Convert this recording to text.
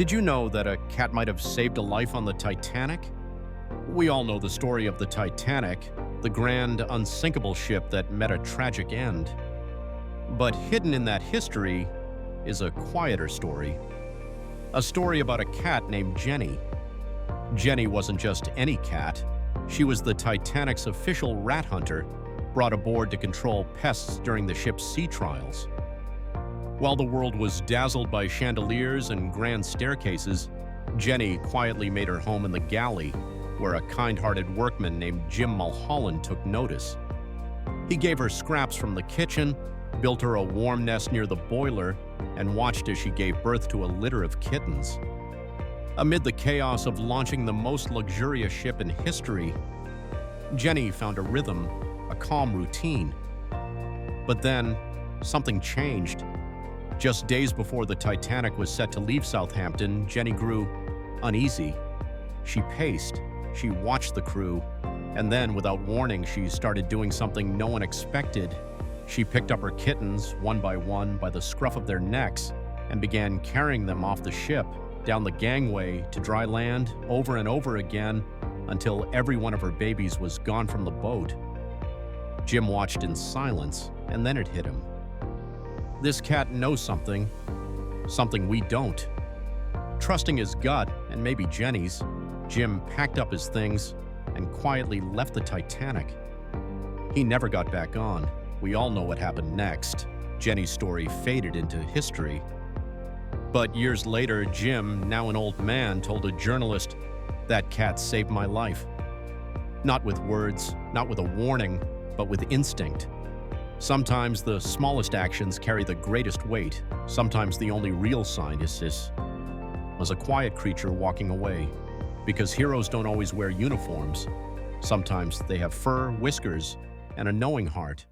Did you know that a cat might have saved a life on the Titanic? We all know the story of the Titanic, the grand, unsinkable ship that met a tragic end. But hidden in that history is a quieter story. A story about a cat named Jenny. Jenny wasn't just any cat. She was the Titanic's official rat hunter, brought aboard to control pests during the ship's sea trials. While the world was dazzled by chandeliers and grand staircases, Jenny quietly made her home in the galley, where a kind-hearted workman named Jim Mulholland took notice. He gave her scraps from the kitchen, built her a warm nest near the boiler, and watched as she gave birth to a litter of kittens. Amid the chaos of launching the most luxurious ship in history, Jenny found a rhythm, a calm routine. But then, something changed. Just days before the Titanic was set to leave Southampton, Jenny grew uneasy. She paced, she watched the crew, and then, without warning, she started doing something no one expected. She picked up her kittens, one by the scruff of their necks, and began carrying them off the ship, down the gangway, to dry land, over and over again, until every one of her babies was gone from the boat. Jim watched in silence, and then it hit him. This cat knows something we don't. Trusting his gut, and maybe Jenny's, Jim packed up his things and quietly left the Titanic. He never got back on. We all know what happened next. Jenny's story faded into history. But years later, Jim, now an old man, told a journalist, "That cat saved my life." Not with words, not with a warning, but with instinct. Sometimes the smallest actions carry the greatest weight. Sometimes the only real sign was a quiet creature walking away. Because heroes don't always wear uniforms. Sometimes they have fur, whiskers, and a knowing heart.